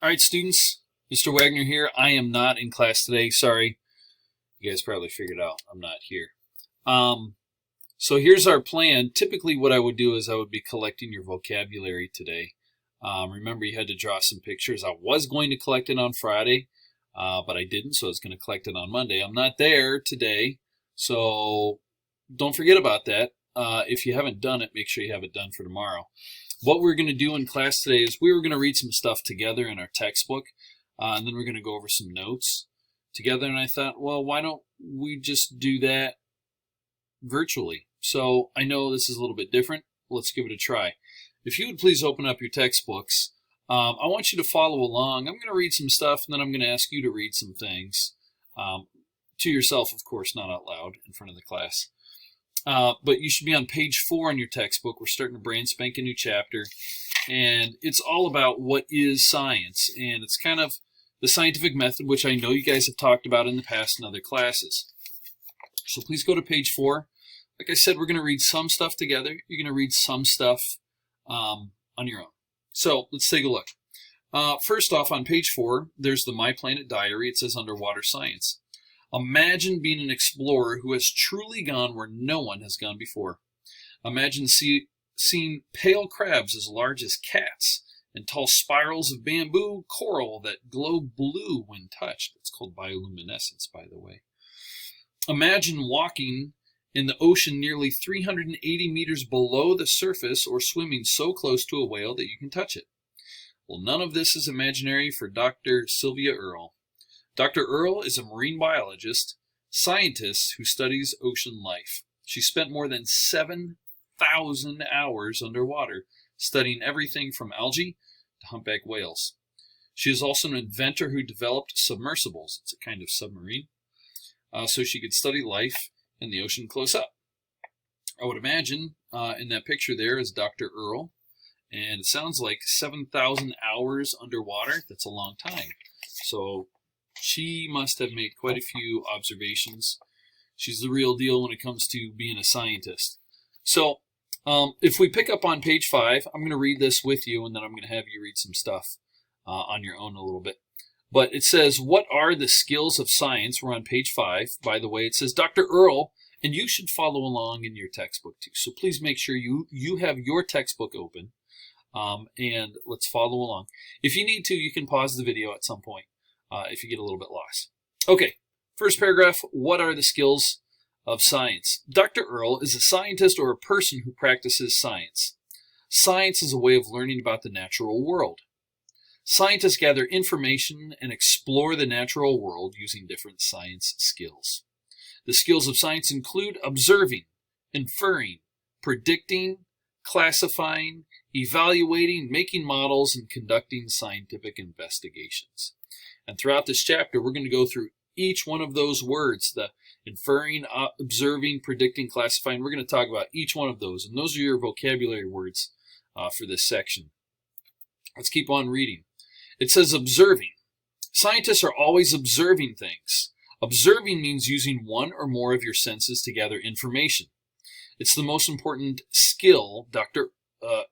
All right, students, Mr. Wagner here. I am not in class today. Sorry. You guys probably figured out I'm not here. So here's our plan. Typically what I would do is I would be collecting your vocabulary today. Remember, you had to draw some pictures. I was going to collect it on Friday, but I didn't, so I was going to collect it on Monday. I'm not there today, so don't forget about that. If you haven't done it, make sure you have it done for tomorrow. What we're going to do in class today is we were going to read some stuff together in our textbook, and then we're going to go over some notes together. And I thought, well, why don't we just do that virtually? So I know this is a little bit different. Let's give it a try. If you would please open up your textbooks, I want you to follow along. I'm going to read some stuff, and then I'm going to ask you to read some things to yourself, of course, not out loud in front of the class. But you should be on page 4 in your textbook. We're starting a brand spanking new chapter, and it's all about what is science, and it's kind of the scientific method, which I know you guys have talked about in the past in other classes. So please go to page 4. Like I said, we're going to read some stuff together. You're going to read some stuff on your own. So let's take a look. First off, on page 4, there's the My Planet Diary. It says Underwater Science. Imagine being an explorer who has truly gone where no one has gone before. Imagine seeing pale crabs as large as cats and tall spirals of bamboo coral that glow blue when touched. It's called bioluminescence, by the way. Imagine walking in the ocean nearly 380 meters below the surface or swimming so close to a whale that you can touch it. Well, none of this is imaginary for Dr. Sylvia Earl. Dr. Earl is a marine biologist, scientist who studies ocean life. She spent more than 7,000 hours underwater studying everything from algae to humpback whales. She is also an inventor who developed submersibles. It's a kind of submarine. So she could study life in the ocean close up. I would imagine in that picture there is Dr. Earl, and it sounds like 7,000 hours underwater. That's a long time. So she must have made quite a few observations. She's the real deal when it comes to being a scientist. So if we pick up on page 5, I'm going to read this with you, and then I'm going to have you read some stuff on your own a little bit. But it says, what are the skills of science? We're on page 5. By the way, it says Dr. Earl, and you should follow along in your textbook too. So please make sure you have your textbook open, and let's follow along. If you need to, you can pause the video at some point if you get a little bit lost. Okay, first paragraph, what are the skills of science? Dr. Earl is a scientist or a person who practices science. Science is a way of learning about the natural world. Scientists gather information and explore the natural world using different science skills. The skills of science include observing, inferring, predicting, classifying, evaluating, making models, and conducting scientific investigations. And throughout this chapter, we're going to go through each one of those words, the inferring, observing, predicting, classifying. We're going to talk about each one of those, and those are your vocabulary words for this section. Let's keep on reading. It says observing. Scientists are always observing things. Observing means using one or more of your senses to gather information. It's the most important skill,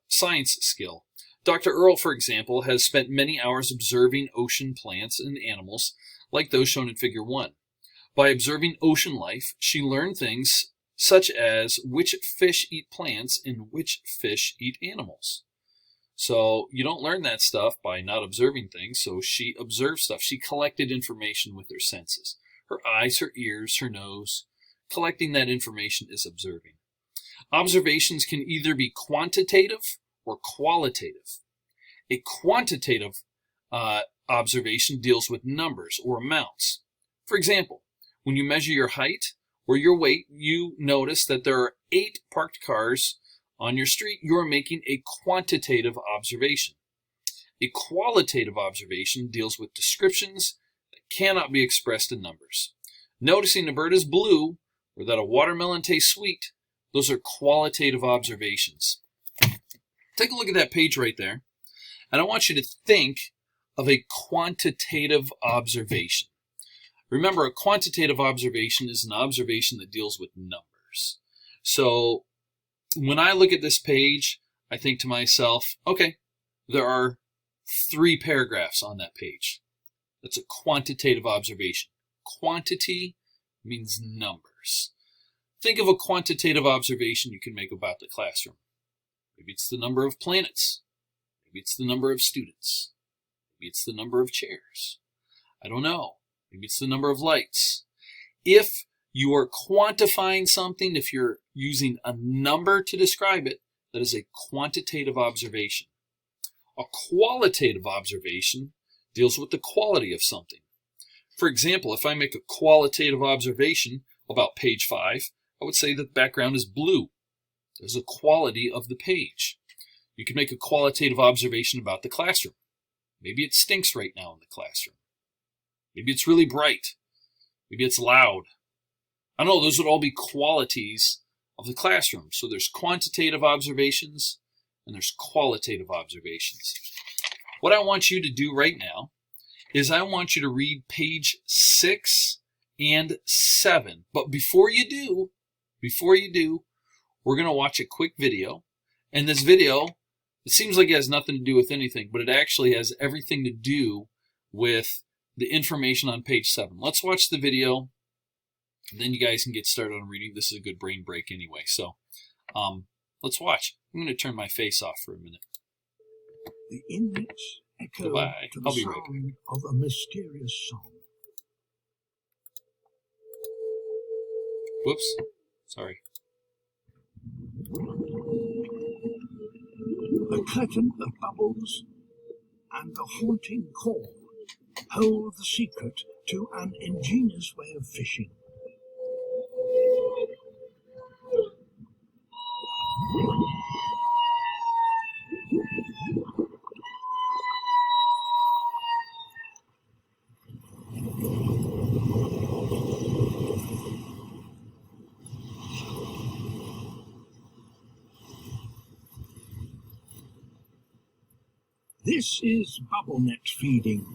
science skill. Dr. Earl, for example, has spent many hours observing ocean plants and animals like those shown in Figure 1. By observing ocean life, she learned things such as which fish eat plants and which fish eat animals. So you don't learn that stuff by not observing things, so she observed stuff. She collected information with her senses. Her eyes, her ears, her nose. Collecting that information is observing. Observations can either be quantitative or qualitative. A quantitative observation deals with numbers or amounts. For example, when you measure your height or your weight, you notice that there are 8 parked cars on your street. You're making a quantitative observation. A qualitative observation deals with descriptions that cannot be expressed in numbers. Noticing a bird is blue or that a watermelon tastes sweet, those are qualitative observations. Take a look at that page right there, and I want you to think of a quantitative observation. Remember, a quantitative observation is an observation that deals with numbers. So when I look at this page, I think to myself, okay, there are 3 paragraphs on that page. That's a quantitative observation. Quantity means numbers. Think of a quantitative observation you can make about the classroom. Maybe it's the number of planets. Maybe it's the number of students. Maybe it's the number of chairs. I don't know. Maybe it's the number of lights. If you are quantifying something, if you're using a number to describe it, that is a quantitative observation. A qualitative observation deals with the quality of something. For example, if I make a qualitative observation about page 5, I would say that the background is blue. There's a quality of the page. You can make a qualitative observation about the classroom. Maybe it stinks right now in the classroom. Maybe it's really bright. Maybe it's loud. I don't know, those would all be qualities of the classroom. So there's quantitative observations and there's qualitative observations. What I want you to do right now is I want you to read page 6 and 7. But before you do, we're going to watch a quick video. And this video, it seems like it has nothing to do with anything, but it actually has everything to do with the information on page 7. Let's watch the video. Then you guys can get started on reading. This is a good brain break anyway. So let's watch. I'm going to turn my face off for a minute. The inmates echo to the sound of a mysterious song. Whoops. Sorry. A curtain of bubbles and the haunting call hold the secret to an ingenious way of fishing. This is bubble net feeding.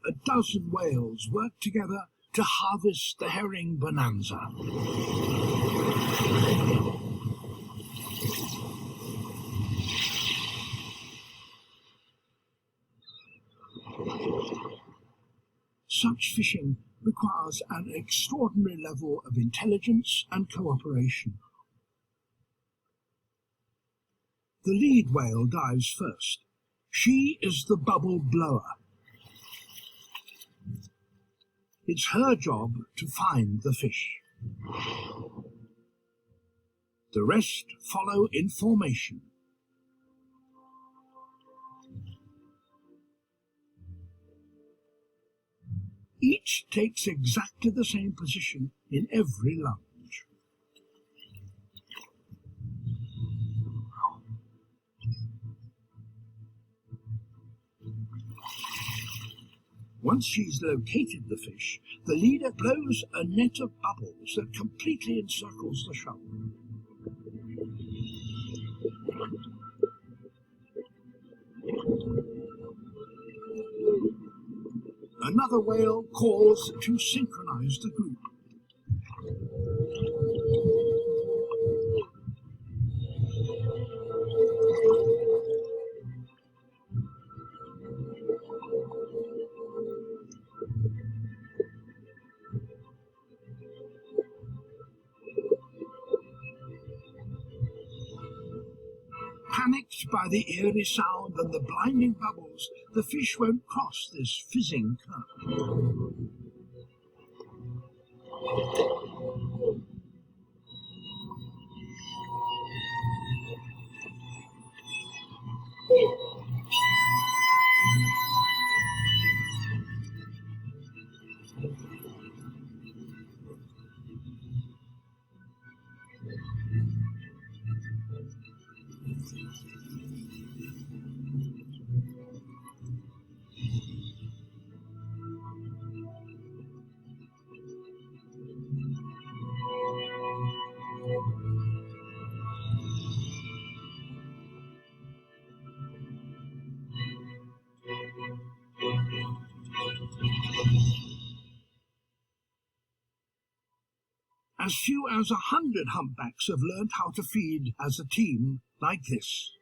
A dozen whales work together to harvest the herring bonanza. Such fishing requires an extraordinary level of intelligence and cooperation. The lead whale dives first. She is the bubble blower. It's her job to find the fish. The rest follow in formation. Each takes exactly the same position in every lunge. Once she's located the fish, the leader blows a net of bubbles that completely encircles the shoal. Another whale calls to synchronize the group. Panicked by the eerie sound and the blinding bubbles, the fish won't cross this fizzing curve. As few as 100 humpbacks have learned how to feed as a team like this.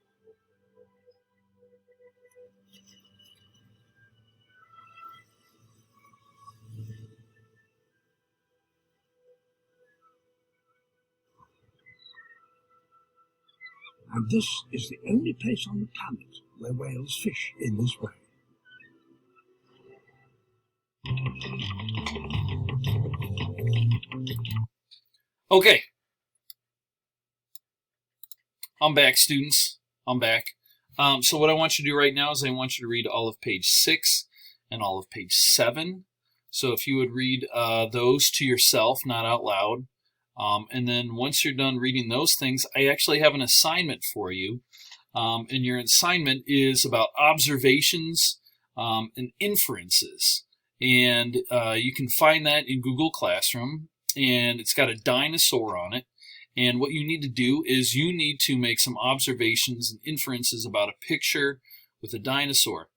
And this is the only place on the planet where whales fish in this way. Okay. I'm back, students. I'm back. So what I want you to do right now is I want you to read all of page 6 and all of page 7. So if you would read those to yourself, not out loud. And then once you're done reading those things, I actually have an assignment for you. And your assignment is about observations and inferences. And you can find that in Google Classroom. And it's got a dinosaur on it. And what you need to do is you need to make some observations and inferences about a picture with a dinosaur.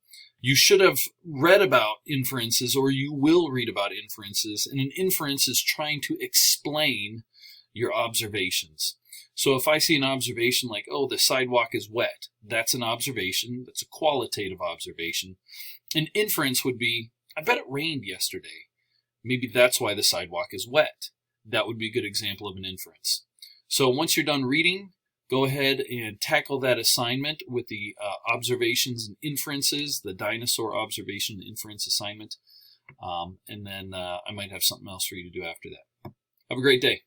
You should have read about inferences, or you will read about inferences, and an inference is trying to explain your observations. So if I see an observation like, oh, the sidewalk is wet, that's an observation. That's a qualitative observation. An inference would be, I bet it rained yesterday. Maybe that's why the sidewalk is wet. That would be a good example of an inference. So once you're done reading, go ahead and tackle that assignment with the observations and inferences, the dinosaur observation and inference assignment. And then I might have something else for you to do after that. Have a great day.